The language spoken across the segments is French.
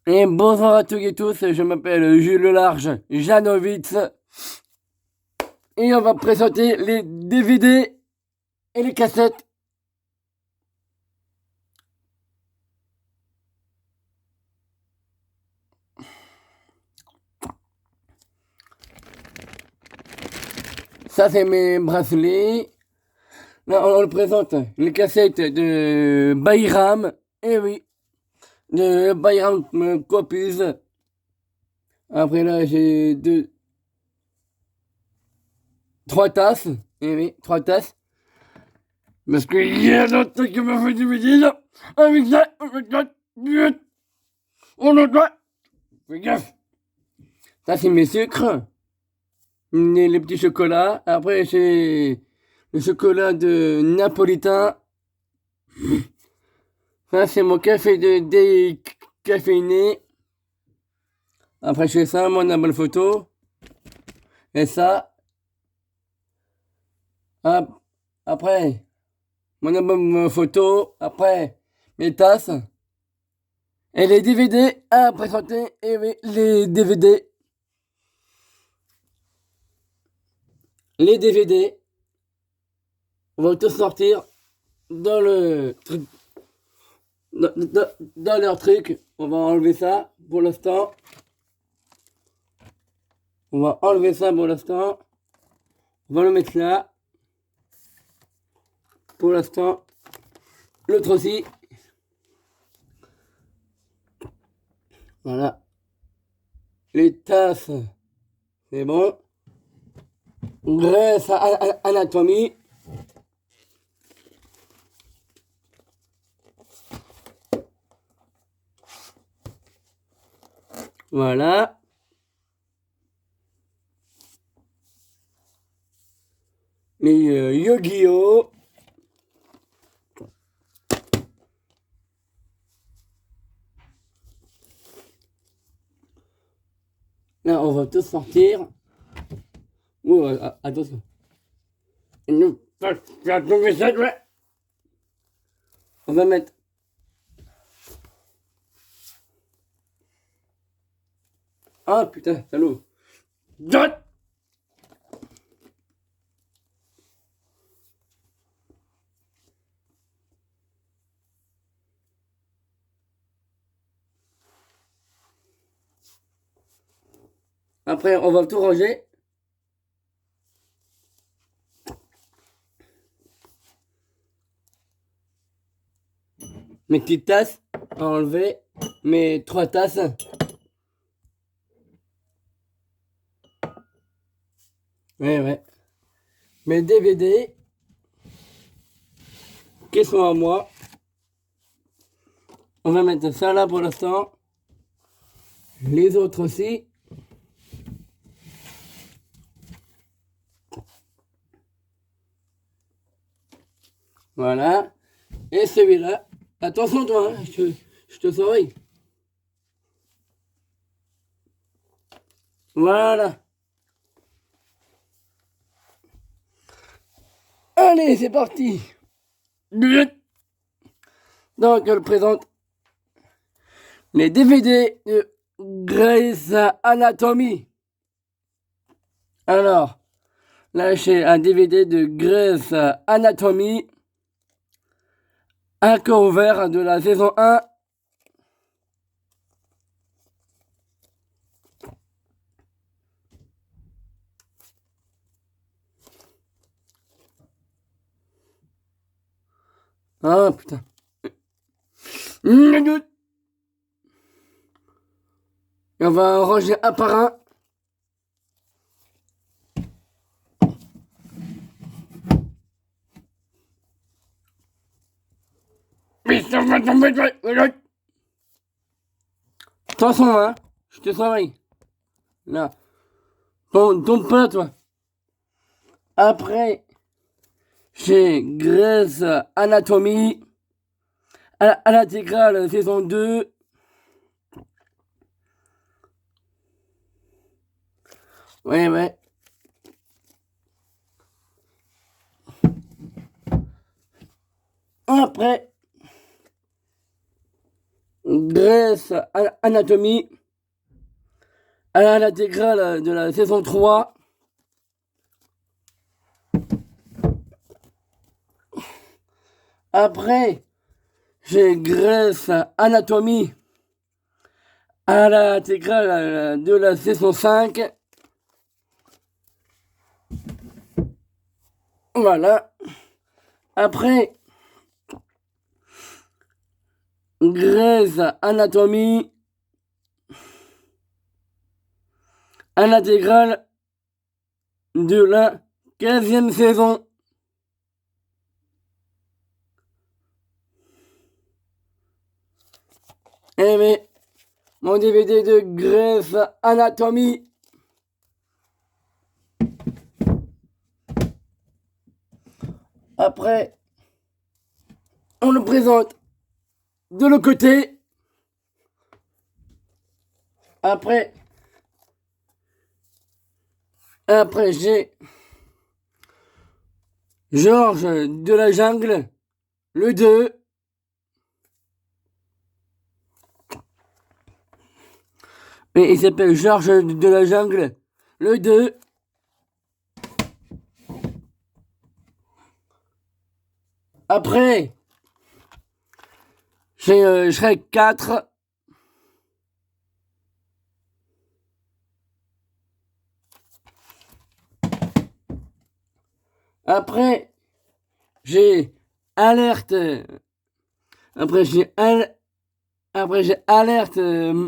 Et bonjour à toutes et tous, je m'appelle Jules Large Janowitz et on va présenter les DVD et les cassettes. Ça c'est mes bracelets. Là on le présente, les cassettes de Bayram, et oui, de Bayram Copus. Après là j'ai trois tasses, et oui, trois tasses. Parce qu'il y a d'autres qui me fait du midi, avec ça, on le doit. Fais gaffe. Ça, c'est mes sucres. Les petits chocolats. Après, j'ai le chocolat de Napolitain. Ça, c'est mon café de décaféiné. Après, j'ai ça, mon album photo. Et ça. Après, mon album photo. Après, mes tasses. Et les DVD à présenter. Et oui, les DVD. Les DVD vont tous sortir dans le truc, dans leur truc. On va enlever ça pour l'instant. On va enlever ça pour l'instant. On va le mettre là. Pour l'instant. L'autre aussi. Voilà. Les tasses. C'est bon. Grèce anatomie. Voilà. Les Yu-Gi-Oh! Là, on va tous sortir. Oh, attention. On va mettre. Ah putain, salaud. Après, on va tout ranger. Mes petites tasses à enlever. Mes trois tasses. Ouais, ouais. Mes DVD qui sont à moi. On va mettre ça là pour l'instant. Les autres aussi. Voilà. Et celui-là. Attention toi, hein, je te surveille. Voilà. Allez, c'est parti. Donc, je présente les DVD de Grey's Anatomy. Alors, là, j'ai un DVD de Grey's Anatomy. Un cover de la saison 1. Ah, putain. Et on va en ranger un par un. Attention, hein. Je te surveille. Là. Tombe pas, toi. Après, j'ai Grey's Anatomy. À l'intégrale, saison 2. Ouais, ouais. Après, Grey's Anatomy à l'intégrale de la saison 3. Après, j'ai Grey's Anatomy à l'intégrale de la saison 5. Voilà. Après, Grey's Anatomy à l'intégrale de la 15e saison. Eh mais, mon DVD de Grey's Anatomy. Après, on le présente de l'autre côté. Après, j'ai Georges de la Jungle, le 2. Et il s'appelle Georges de la Jungle, le 2. Après, j'ai Shrek 4. Après, j'ai Alerte. Après, j'ai Alerte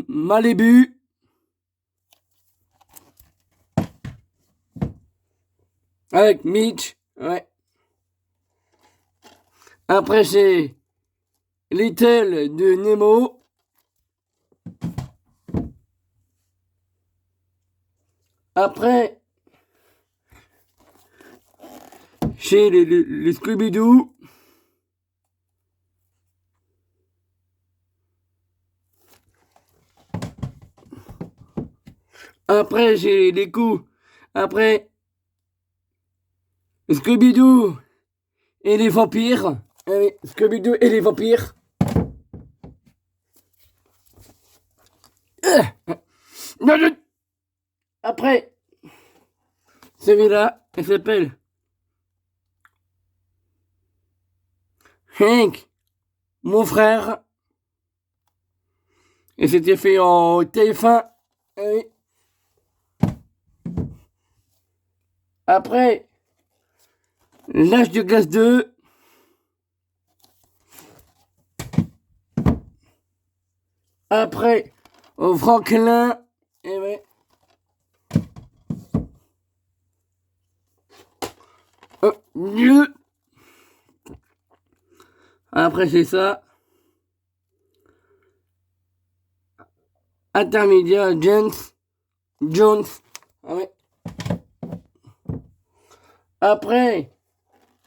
Malibu. Avec Mitch. Ouais. Après, j'ai Little de Nemo. Après, j'ai le Scooby-Doo. Après, j'ai les coups. Après, Scooby-Doo et les vampires. Scooby-Doo et les vampires. Après, celui-là, il s'appelle Hank, mon frère. Et c'était fait en TF1. Après, L'Âge de glace 2. Après, au Franklin. Et ouais. Après, c'est ça. Intermédiaire, Jones. Ah ouais. Après,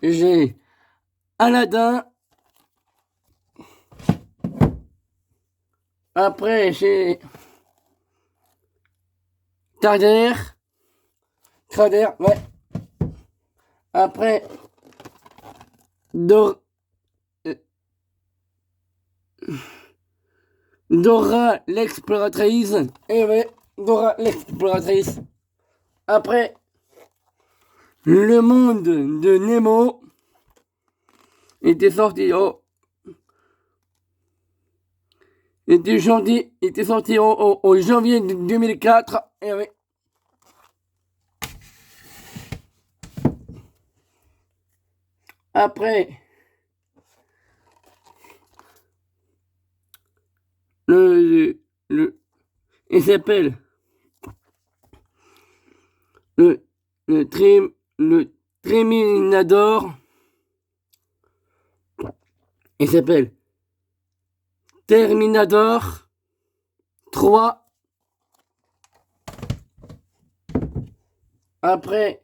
j'ai Aladdin. Après, j'ai Trader, ouais. Après, Dora l'exploratrice. Et ouais, Dora l'exploratrice. Après, Le Monde de Nemo était sorti au janvier 2004. Et ouais. Après, il s'appelle le Terminator. Il s'appelle Terminator 3. Après,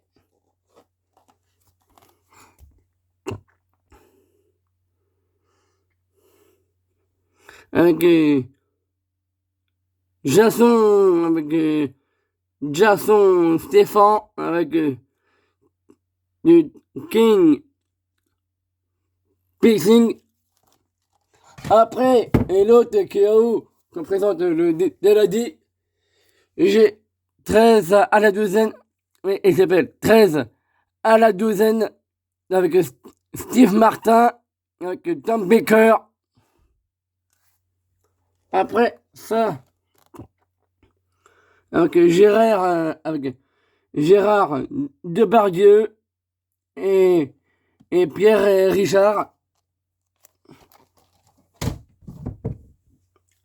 avec Jason Stéphane, avec du King Pacing. Après, et l'autre qui est où, qu'on présente le Deladi, j'ai 13 à la douzaine, oui, il s'appelle 13 à la douzaine, avec Steve Martin, avec Tom Baker. Après ça, avec Gérard Depardieu et Pierre et Richard.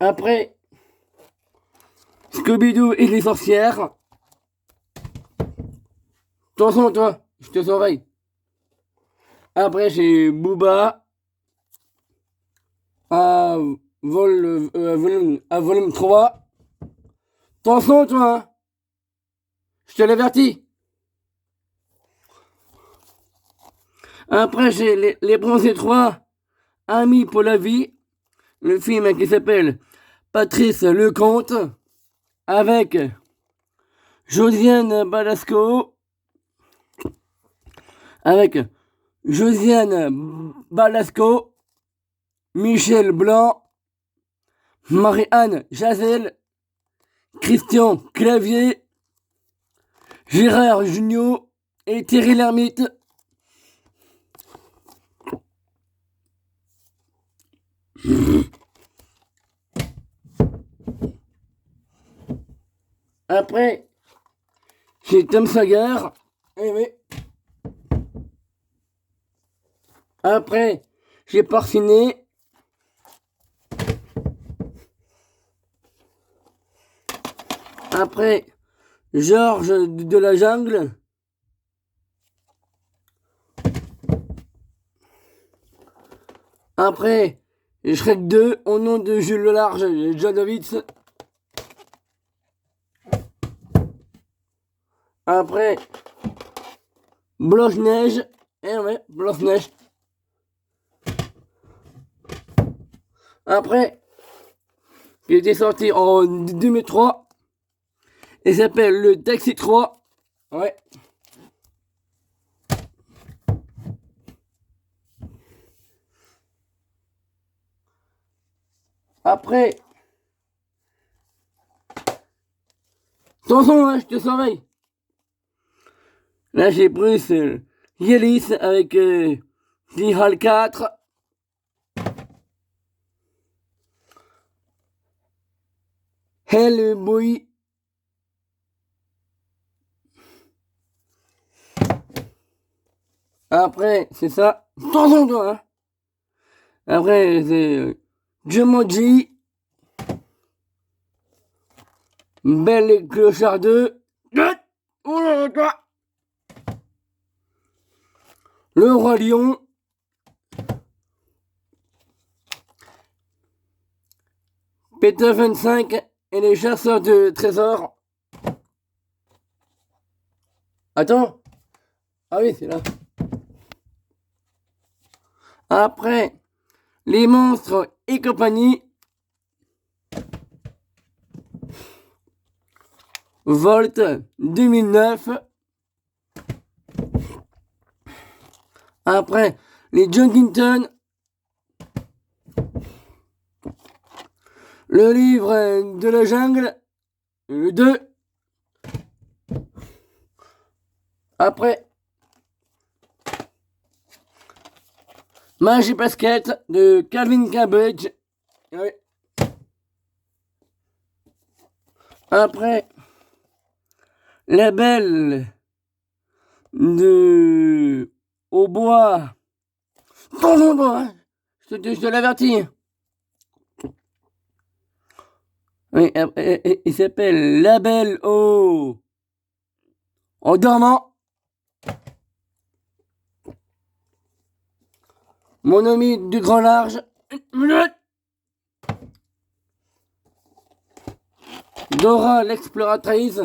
Après, Scooby-Doo et les sorcières. Attention, toi, je te surveille. Après, j'ai Booba à, à volume 3. Attention, toi, hein. Je te l'avertis. Après, j'ai les Bronzés 3, Amis pour la vie. Le film qui s'appelle Patrice Lecomte, avec Josiane Balasco, avec Josiane Balasco, Michel Blanc, Marie-Anne Jazel, Christian Clavier, Gérard Jugnot et Thierry Lhermitte. Après, j'ai Tom Sagar. Eh oui. Après, j'ai Porcinet. Après, Georges de la Jungle. Après, Shrek 2, au nom de Jules Large Janowitz. Après, Blanche-Neige. Eh ouais, Blanche-Neige. Après, il était sorti en 2003. Il s'appelle le Taxi 3. Ouais. Après, attention, hein, je te surveille. Là, j'ai Bruce Willis avec The Hall 4. Hellboy. Après, c'est ça. Attention, toi, hein. Après, c'est Jumanji. Belle et Clochard 2. Oh là là, toi. Le Roi Lion. Peter 25 et les chasseurs de trésors. Attends. Ah oui, c'est là. Après, les monstres et compagnie. Volt 2009. Après, les Junkinton. Le livre de la jungle. Le 2. Après, Magie Basket de Calvin Cambridge. Oui. Après, La Belle de au bois. Attention, toi, hein. Je te l'avertis. Oui, il s'appelle La Belle au en dormant. Mon ami du grand large. Dora l'exploratrice.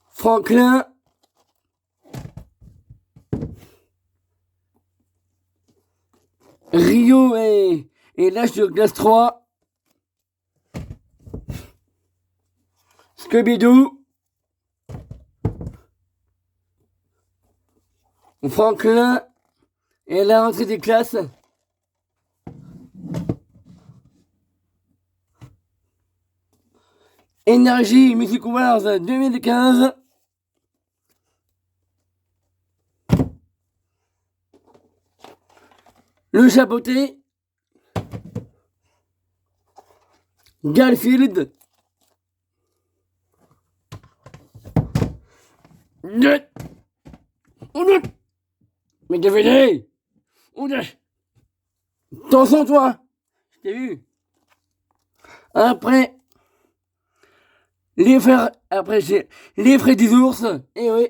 Franklin. Rio et l'âge de glace 3. Scooby-Doo. Franklin Et la rentrée des classes. Energy Music Awards 2015. Le chapeauté. Garfield. Mais DVD. Attention toi. Je t'ai vu. Après. Les frères. Après j'ai les frères des ours. Et oui.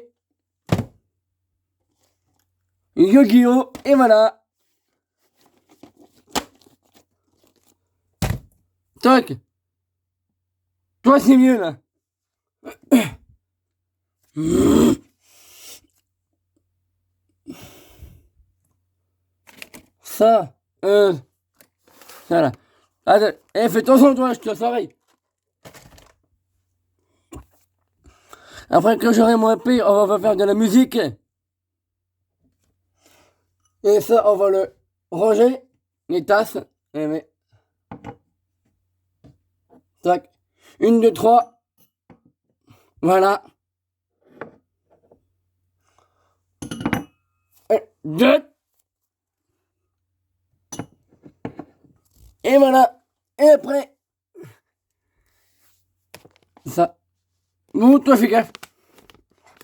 Yu-Gi-Oh! Et voilà. Toc. Toi c'est mieux là. Ça. Ça là. Attends. Fais attention toi, je te surveille. Après que j'aurai mon épée, on va faire de la musique. Et ça, on va le ranger. Les tasses. Et mais. Tac. 1, 2, 3. Voilà. 1, 2. Et voilà. Et après. Ça. Bon, toi, fais gaffe.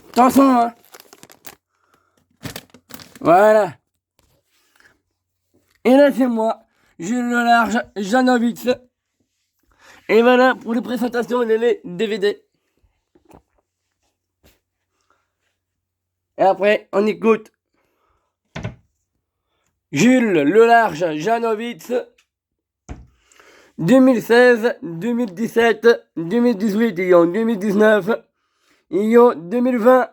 Attention, hein. Voilà. Et là, c'est moi. J'ai le large Janowitz. Et voilà pour les présentations des DVD. Et après, on écoute Jules le large Janowitz 2016, 2017, 2018 et en 2019 et en 2020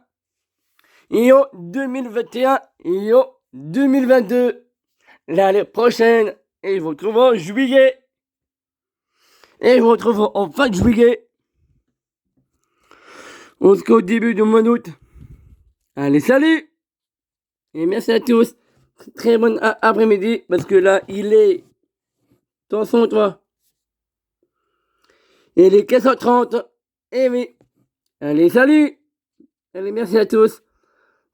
et en 2021 et en 2022. L'année prochaine, et je vous retrouve en juillet. Et je vous retrouve en fin de juillet. Jusqu'au début du mois d'août. Allez, salut! Et merci à tous. Très bon après-midi, parce que là, il est... Attention, toi. Il est 15h30. Et oui. Allez, salut! Allez, merci à tous.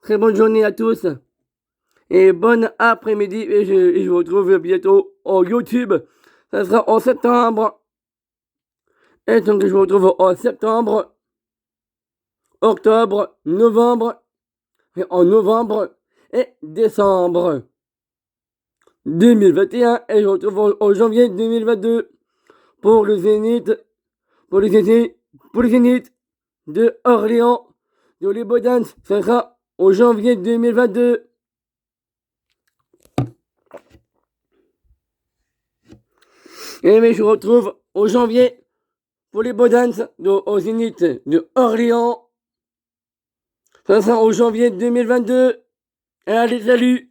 Très bonne journée à tous. Et bon après-midi. Et je vous retrouve bientôt en YouTube. Ça sera en septembre. Et donc, je vous retrouve en septembre, octobre, novembre, et en novembre et décembre 2021. Et je vous retrouve en janvier 2022 pour le Zénith, pour les Zénith de Orléans, de les Bodans. Ça sera en janvier 2022. Et mais je vous retrouve en janvier pour les Bodans au Zénith de Orléans. Ça sera en janvier 2022. Allez, salut!